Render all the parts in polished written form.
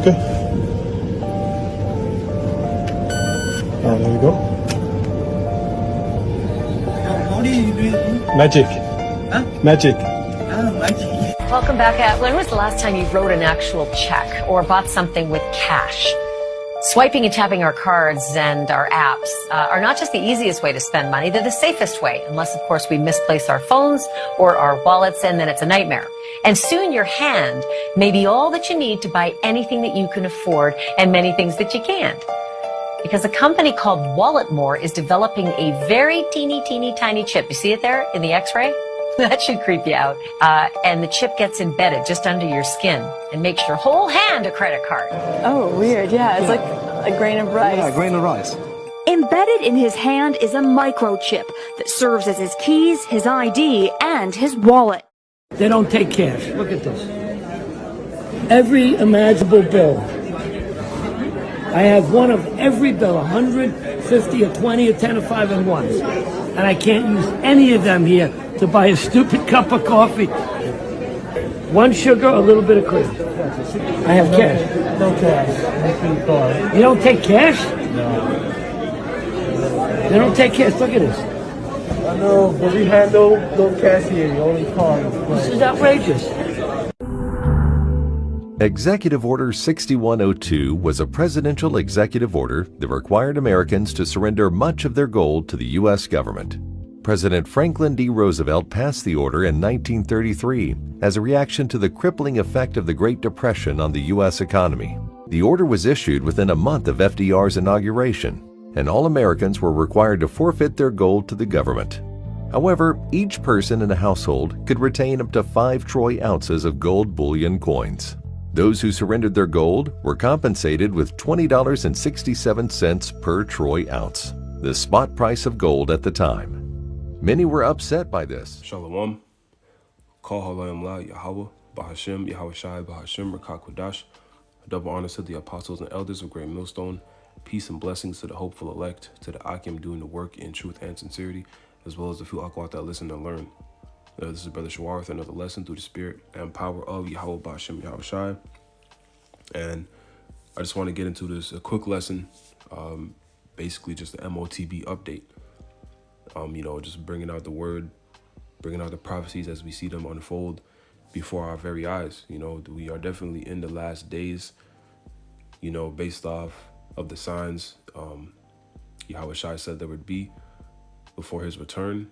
Okay. There we go. How do you do it? Magic. Huh? Magic. Magic. Welcome back. When was the last time you wrote an actual check or bought something with cash? Swiping and tapping our cards and our apps are not just the easiest way to spend money, they're the safest way, unless, of course, we misplace our phones or our wallets, and then it's a nightmare. And soon your hand may be all that you need to buy anything that you can afford and many things that you can't. Because a company called Walletmore is developing a very teeny tiny chip. You see it there in the X-ray? That should creep you out. And the chip gets embedded just under your skin and makes your whole hand a credit card. Oh, weird. Yeah, it's like a grain of rice. Yeah, a grain of rice. Embedded in his hand is a microchip that serves as his keys, his ID, and his wallet. They don't take cash. Look at this. Every imaginable bill. I have one of every bill, 100, 50, a 20, a 10, a 5, and 1s. And I can't use any of them here to buy a stupid cup of coffee. One sugar, a little bit of cream. I have cash. No cash. You don't take cash? No. They don't take cash. Look at this. I know, but we had no cash here. Only cards. This is outrageous. Executive Order 6102 was a presidential executive order that required Americans to surrender much of their gold to the U.S. government. President Franklin D. Roosevelt passed the order in 1933 as a reaction to the crippling effect of the Great Depression on the U.S. economy. The order was issued within a month of FDR's inauguration, and all Americans were required to forfeit their gold to the government. However, each person in a household could retain up to 5 troy ounces of gold bullion coins. Those who surrendered their gold were compensated with $20.67 per troy ounce, the spot price of gold at the time. Many were upset by this. Shalom. Call Halayim La Yahweh, Bahashim, Yahweh Shai, Bahashim, Rakakwadash. Double honors to the apostles and elders of Great Millstone. Peace and blessings to the hopeful elect, to the Akim doing the work in truth and sincerity, as well as the few Akwat that listen and learn. This is Brother Shawar with another lesson through the spirit and power of Yahweh Bahashim, Yahweh Shai. And I just want to get into this, a quick lesson, basically just the MOTB update. Just bringing out the word, bringing out the prophecies as we see them unfold before our very eyes. We are definitely in the last days, based off of the signs Yahweh Shai said there would be before his return.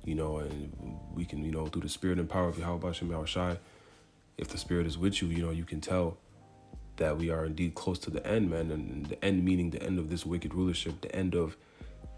And we can, through the spirit and power of Yahweh Bashem Yahweh Shai, if the spirit is with you, you can tell that we are indeed close to the end, man. And the end meaning the end of this wicked rulership, the end of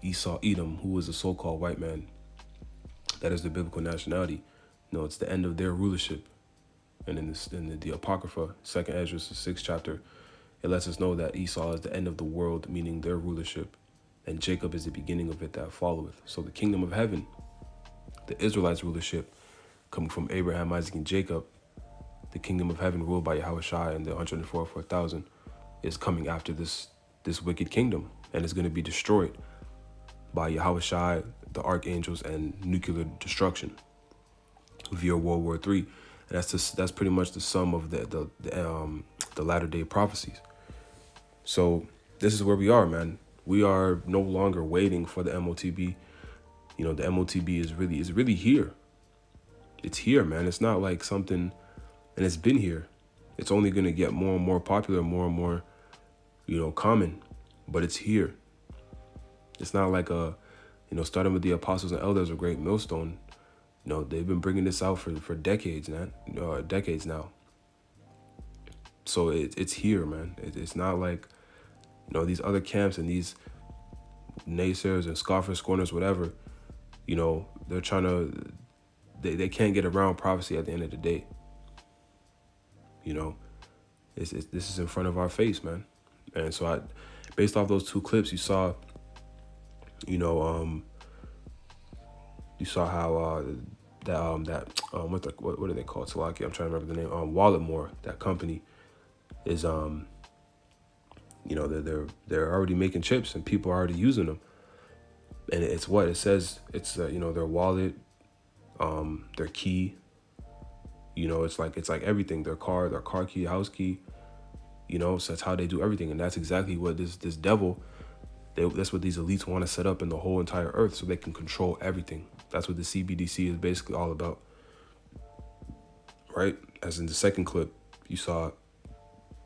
Esau Edom, who was a so-called white man. That is the biblical nationality. It's the end of their rulership. And in the Apocrypha, 2nd Ezra, the 6th chapter, it lets us know that Esau is the end of the world, meaning their rulership, and Jacob is the beginning of it that followeth. So the kingdom of heaven, the Israelites' rulership, coming from Abraham, Isaac, and Jacob, the kingdom of heaven ruled by Yahweh Shai and the 144,000 is coming after this wicked kingdom, and is going to be destroyed by Yahweh Shai, the archangels, and nuclear destruction via World War III. And that's pretty much the sum of the latter day prophecies. So this is where we are, man. We are no longer waiting for the MOTB. The MOTB is really here. It's here, man. It's not like something, and it's been here. It's only going to get more and more popular, more and more, common, but it's here. It's not like starting with the apostles and elders of Great Millstone. They've been bringing this out for decades, man. Decades now. So it's here, man. It's not like, these other camps and these naysayers and scoffers, scorners, whatever. They're trying to, they can't get around prophecy at the end of the day. This is in front of our face, man. And so based off those 2 clips, you saw, you saw how what are they called? Salaki, I'm trying to remember the name. Walletmore, that company is they're already making chips and people are already using them. And it's what it says. It's their wallet, their key. It's like everything. Their car key, house key. You know, so that's how they do everything. And that's exactly what this devil, that's what these elites want to set up in the whole entire earth, so they can control everything. That's what the CBDC is basically all about. Right? As in the second clip, you saw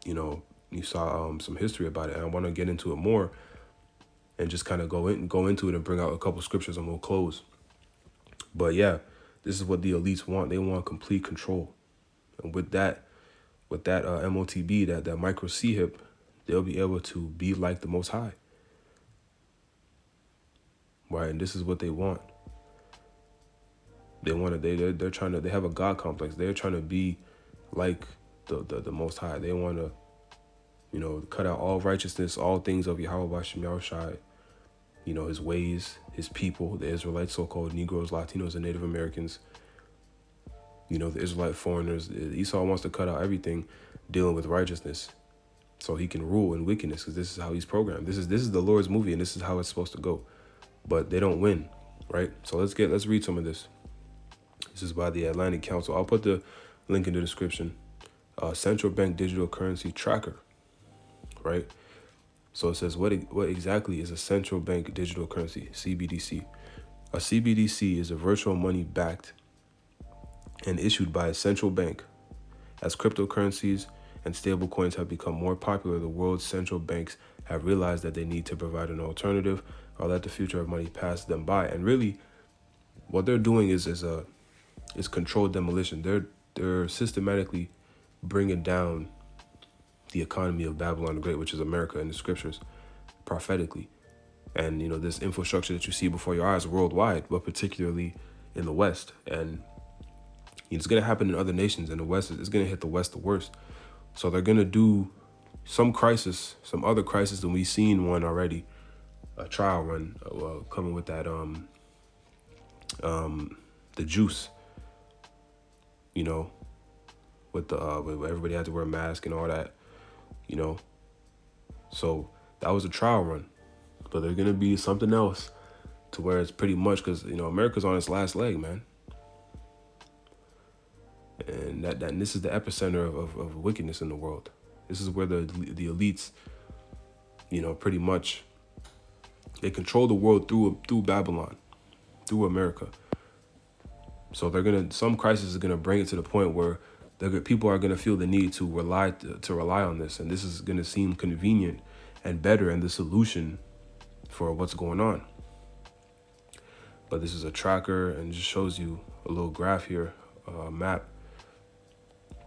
some history about it. And I want to get into it more and just kind of go into it and bring out a couple scriptures and we'll close. But yeah, this is what the elites want. They want complete control. And with that MOTB, that micro C hip, they'll be able to be like the Most High. Right? And this is what they want. They want to, they're trying to, they have a God complex. They're trying to be like the Most High. They want to, cut out all righteousness, all things of Yahweh Bashem Yahushai, his ways, his people, the Israelites, so-called Negros, Latinos, and Native Americans, the Israelite foreigners. Esau wants to cut out everything dealing with righteousness so he can rule in wickedness, because this is how he's programmed. This is the Lord's movie, and this is how it's supposed to go. But they don't win, right? So let's read some of this. This is by the Atlantic Council. I'll put the link in the description. Central Bank Digital Currency Tracker, right? So it says, what exactly is a central bank digital currency, CBDC? A CBDC is a virtual money backed and issued by a central bank. As cryptocurrencies and stablecoins have become more popular, the world's central banks have realized that they need to provide an alternative or let the future of money pass them by. And really, what they're doing is controlled demolition. They're systematically bringing down the economy of Babylon the Great, which is America, in the scriptures, prophetically. And, this infrastructure that you see before your eyes worldwide, but particularly in the West. And it's going to happen in other nations in the West. It's going to hit the West the worst. So they're going to do some other crisis than we've seen one already, a trial run, coming with that, the juice, with where everybody had to wear a mask and all that. So that was a trial run, but there's gonna be something else to where it's pretty much, because America's on its last leg, man, and and this is the epicenter of wickedness in the world. This is where the elites, pretty much they control the world through Babylon, through America. So some crisis is gonna bring it to the point where people are going to feel the need to rely on this, and this is going to seem convenient and better and the solution for what's going on. But this is a tracker, and just shows you a little graph here, a map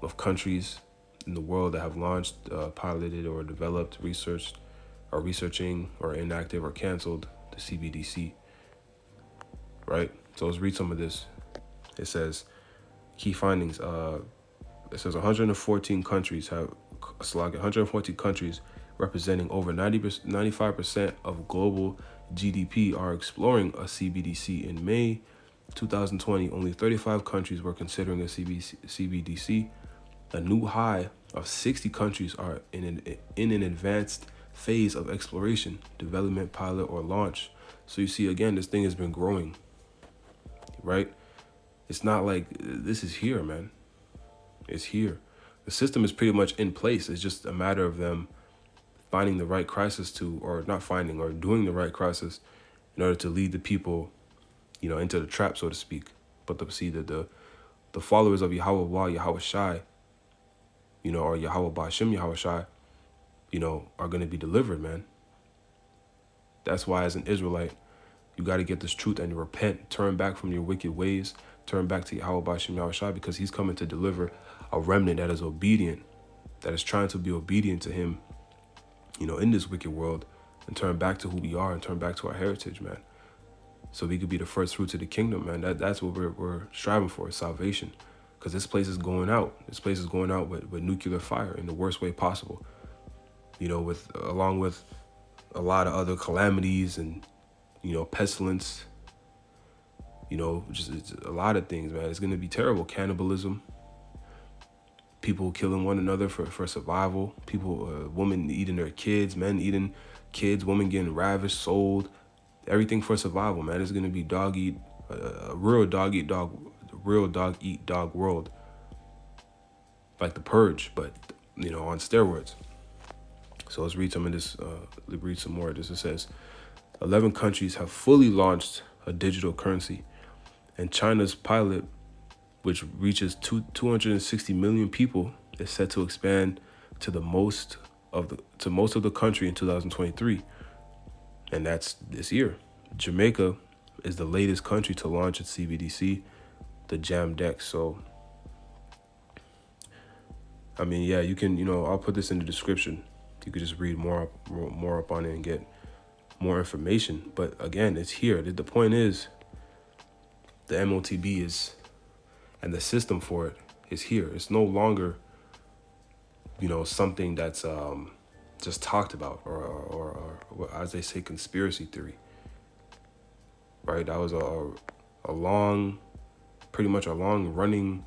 of countries in the world that have launched, piloted, or developed, researched, or researching, or inactive, or canceled the CBDC. Right? So let's read some of this. It says, key findings. It says 114 countries representing over 95% of global GDP are exploring a CBDC. In May 2020, only 35 countries were considering a CBDC. A new high of 60 countries are in an advanced phase of exploration, development, pilot, or launch. So you see, again, this thing has been growing, right? It's not like this is here, man. It's here. The system is pretty much in place. It's just a matter of them finding the right crisis or doing the right crisis in order to lead the people, into the trap, so to speak. But to see that the followers of Yahweh Yahweh Shai, or Yahweh Bashem Yahweh Shai, are going to be delivered, man. That's why, as an Israelite, you got to get this truth and repent, turn back from your wicked ways, turn back to Yahweh Bashem Yahweh Shai, because he's coming to deliver a remnant that is obedient, that is trying to be obedient to him, in this wicked world, and turn back to who we are and turn back to our heritage, man. So we could be the first fruits of the kingdom, man. That's what we're striving for, is salvation. Because this place is going out. This place is going out with nuclear fire in the worst way possible. Along with a lot of other calamities and, pestilence, just it's a lot of things, man. It's going to be terrible. Cannibalism, people killing one another for survival, people, women eating their kids, men eating kids, women getting ravished, sold, everything for survival, man. It's going to be a real dog eat dog world, like the Purge, but, on steroids. So let's read some of this. Read some more of this. It says, 11 countries have fully launched a digital currency, and China's pilot, which reaches 260 million people, is set to expand to most of the country in 2023, and that's this year. Jamaica is the latest country to launch its CBDC, the Jam Dex. So, I mean, yeah, you can, I'll put this in the description. You could just read more up on it and get more information. But again, it's here. The point is, the MOTB is, and the system for it is here. It's no longer, something that's just talked about or as they say, conspiracy theory. Right? That was pretty much a long running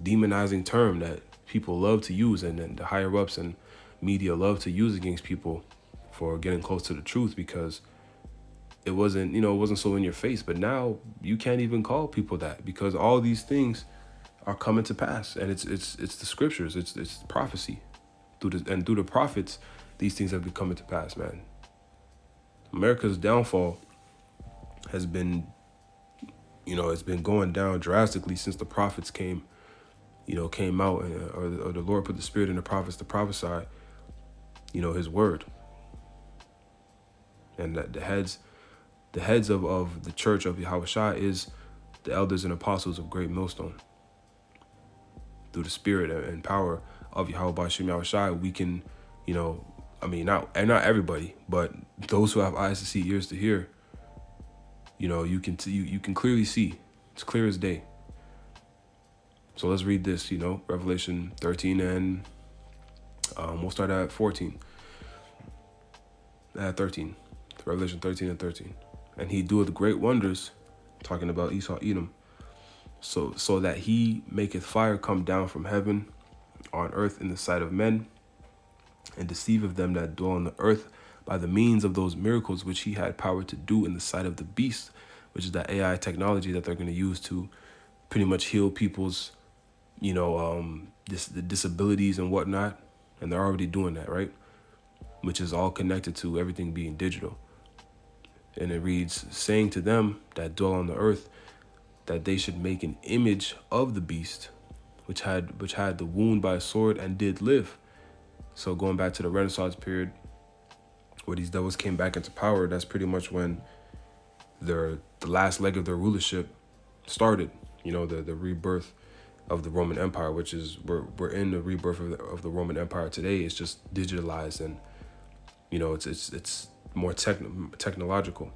demonizing term that people love to use, and then the higher ups and media love to use against people for getting close to the truth, because it wasn't so in your face. But now you can't even call people that, because all these things are coming to pass, and it's the scriptures, it's prophecy through the prophets. These things have been coming to pass, man. America's downfall has been, it's been going down drastically since the prophets came out, or the Lord put the spirit in the prophets to prophesy, his word. And that the heads of the church of Yahushua is the elders and apostles of Great Millstone. Through the spirit and power of Yahweh Shem Yahushua, we can, not everybody, but those who have eyes to see, ears to hear, you can clearly see. It's clear as day. So let's read this, Revelation 13 and we'll start at 14. At 13. Revelation 13 and 13. And he doeth great wonders, talking about Esau, Edom, so that he maketh fire come down from heaven on earth in the sight of men, and deceiveth them that dwell on the earth by the means of those miracles which he had power to do in the sight of the beast, which is that AI technology that they're going to use to pretty much heal people's, the disabilities and whatnot. And they're already doing that, right? Which is all connected to everything being digital. And it reads, saying to them that dwell on the earth, that they should make an image of the beast, which had the wound by a sword and did live. So going back to the Renaissance period, where these devils came back into power, that's pretty much when the last leg of their rulership started. The rebirth of the Roman Empire, which is we're in the rebirth of the Roman Empire today. It's just digitalized, and it's more technological.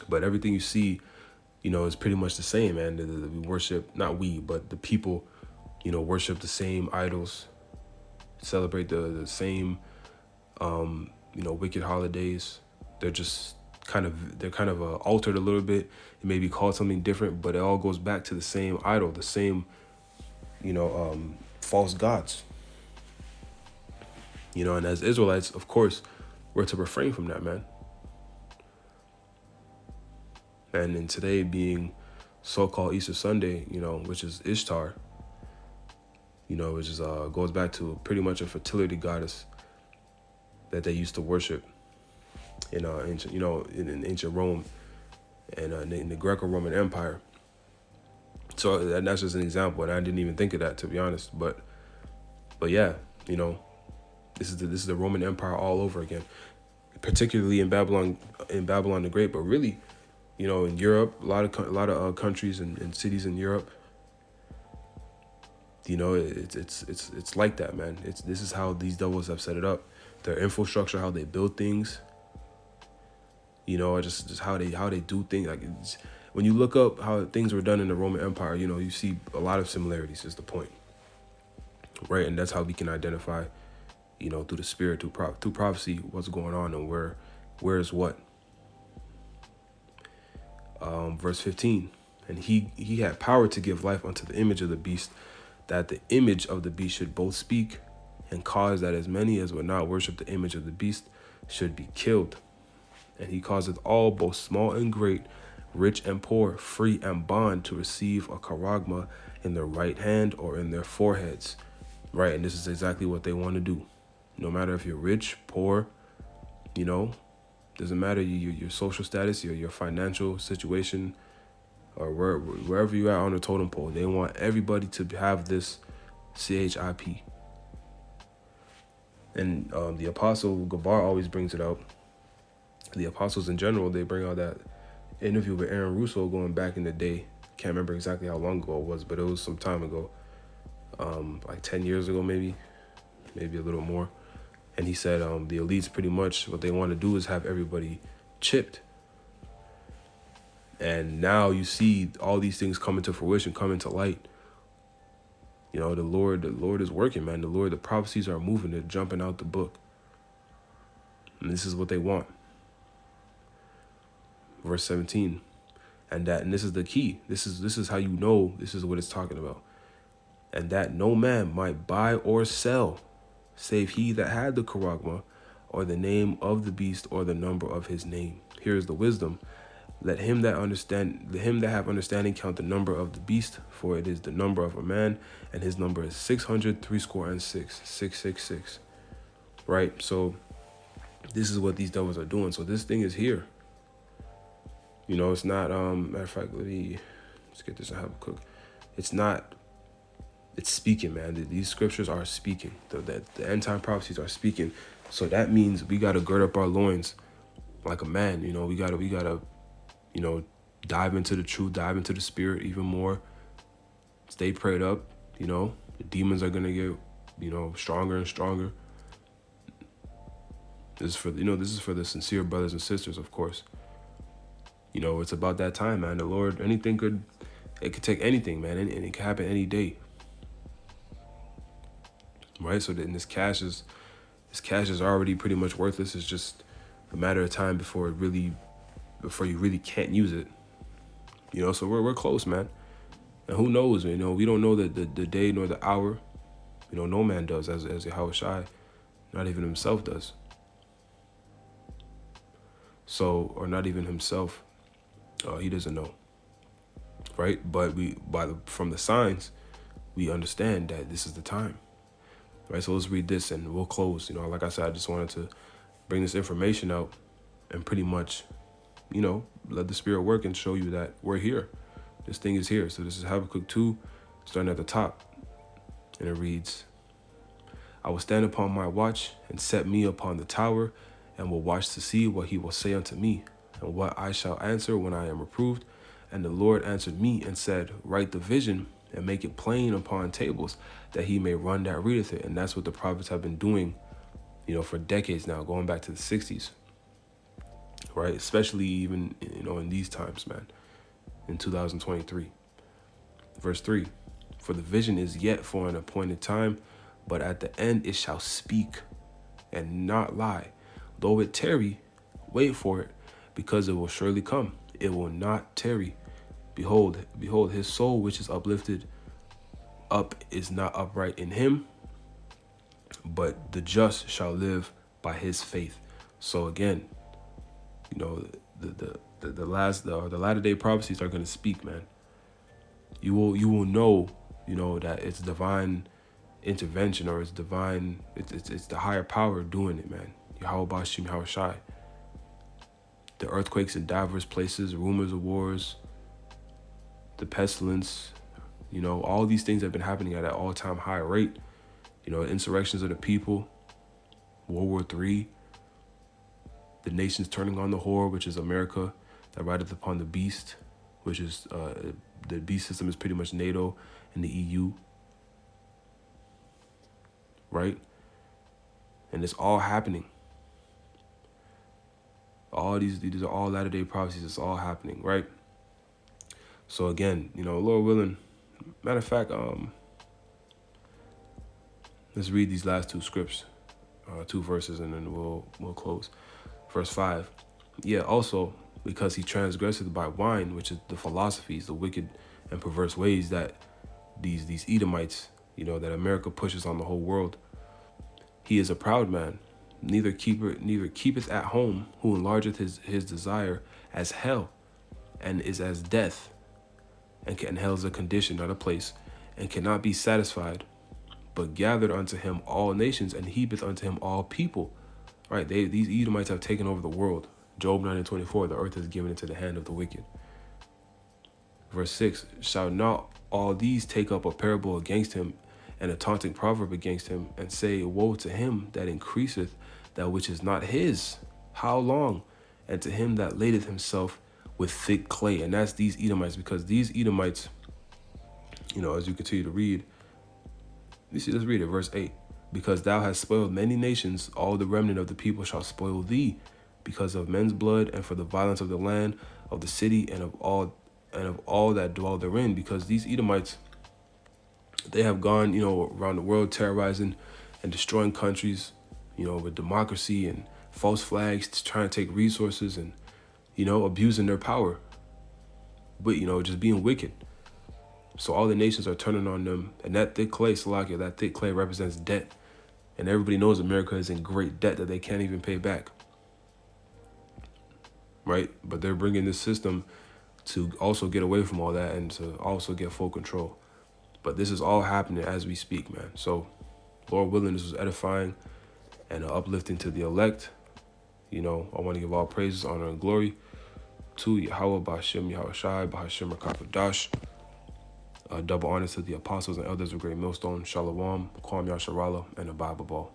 But everything you see, is pretty much the same, man. We worship, not we, but the people, worship the same idols, celebrate the same, wicked holidays. They're kind of altered a little bit. It may be called something different, but it all goes back to the same idol, the same, false gods. And as Israelites, of course, we're to refrain from that, man. And in today being so-called Easter Sunday, which is Ishtar, which is goes back to pretty much a fertility goddess that they used to worship in ancient, in ancient Rome and in the Greco-Roman Empire. So that's just an example, and I didn't even think of that, to be honest. But yeah, this is the Roman Empire all over again, particularly in Babylon the Great, but really, in Europe, a lot of countries and cities in Europe. It's like that, man. This is how these devils have set it up. Their infrastructure, how they build things. Just how they do things. Like when you look up how things were done in the Roman Empire, you see a lot of similarities. Is the point, right? And that's how we can identify, through the spirit, through prophecy, what's going on and where is what. Verse 15, and he had power to give life unto the image of the beast, that the image of the beast should both speak, and cause that as many as would not worship the image of the beast should be killed. And he causeth all, both small and great, rich and poor, free and bond, to receive a charagma in their right hand or in their foreheads. Right, and this is exactly what they want to do. No matter if you're rich, poor, doesn't matter your social status, your financial situation, or wherever you're at on the totem pole. They want everybody to have this CHIP. And the Apostle Gabar always brings it out. The apostles in general, they bring out that interview with Aaron Russo going back in the day. Can't remember exactly how long ago it was, but it was some time ago. Like 10 years ago, maybe a little more. And he said the elites pretty much what they want to do is have everybody chipped. And now you see all these things coming to fruition, coming to light. The Lord is working, man. The prophecies are moving, they're jumping out the book. And this is what they want. Verse 17. And this is the key. This is how you know this is what it's talking about. And that no man might buy or sell, save he that had the charagma, or the name of the beast, or the number of his name. Here is the wisdom. Let him that have understanding count the number of the beast, for it is the number of a man, and his number is 666. Right? So this is what these devils are doing. So this thing is here. It's not, matter of fact, let's get this and have a cook. It's speaking, man. These scriptures are speaking. The end time prophecies are speaking. So that means we got to gird up our loins like a man. We got to, dive into the truth, dive into the spirit even more. Stay prayed up. The demons are going to get, stronger and stronger. This is for the sincere brothers and sisters, of course. It's about that time, man. The Lord, it could take anything, man, and it could happen any day. Right? So then this cash is already pretty much worthless. It's just a matter of time before you really can't use it. So we're close, man. And who knows, we don't know the day nor the hour. No man does, as Yahushua, not even himself does. So, or not even himself, he doesn't know. Right? But from the signs, we understand that this is the time. Right? So let's read this and we'll close. Like I said, I just wanted to bring this information out and pretty much, let the Spirit work and show you that we're here. This thing is here. So this is Habakkuk 2, starting at the top. And it reads, I will stand upon my watch and set me upon the tower, and will watch to see what he will say unto me, and what I shall answer when I am reproved. And the Lord answered me and said, write the vision and make it plain upon tables, that he may run that readeth it. And that's what the prophets have been doing, for decades now, going back to the 60s. Right? Especially even, in these times, man, in 2023. Verse 3, for the vision is yet for an appointed time, but at the end it shall speak and not lie. Though it tarry, wait for it, because it will surely come. It will not tarry. Behold, his soul which is uplifted up is not upright in him, but the just shall live by his faith. So again, the latter day prophecies are going to speak, man. You will know, that it's divine intervention, or it's divine. It's the higher power doing it, man. Yahweh Bashim Yahushai. The earthquakes in diverse places, rumors of wars, the pestilence, all these things have been happening at an all-time high rate. Insurrections of the people, World War III, the nations turning on the whore, which is America, that rideth upon the beast, which is the beast system is pretty much NATO and the EU, right? And it's all happening. All these are all latter-day prophecies. It's all happening, right? So again, Lord willing, matter of fact, let's read these last two scripts, 2 verses, and then we'll close. Verse 5. Yeah, also because he transgresseth by wine, which is the philosophies, the wicked and perverse ways that these Edomites, that America pushes on the whole world. He is a proud man, neither keepeth at home, who enlargeth his desire as hell, and is as death, and hell is a condition, not a place, and cannot be satisfied, but gathered unto him all nations, and heapeth unto him all people. Right? These Edomites have taken over the world. Job 9:24, the earth is given into the hand of the wicked. Verse 6, shall not all these take up a parable against him, and a taunting proverb against him, and say, woe to him that increaseth that which is not his? How long? And to him that ladeth himself with thick clay. And that's these Edomites, because these Edomites, you know, as you continue to read, let's read it, verse 8. Because thou hast spoiled many nations, all the remnant of the people shall spoil thee, because of men's blood, and for the violence of the land, of the city, and of all that dwell therein. Because these Edomites, they have gone, you know, around the world terrorizing and destroying countries, you know, with democracy and false flags, trying to take resources and, you know, abusing their power, but, you know, just being wicked. So all the nations are turning on them. And that thick clay, Salakia, that thick clay represents debt. And everybody knows America is in great debt that they can't even pay back. Right? But they're bringing this system to also get away from all that and to also get full control. But this is all happening as we speak, man. So, Lord willing, this was edifying and uplifting to the elect. You know, I want to give all praises, honor, and glory to Yahweh, Ba'ashem, Yahweh Shai, Ba'ashem, Rakakadash. Double honor to the apostles and elders of Great Millstone, Shalom, Kwam Yasharala, and Abba Ball.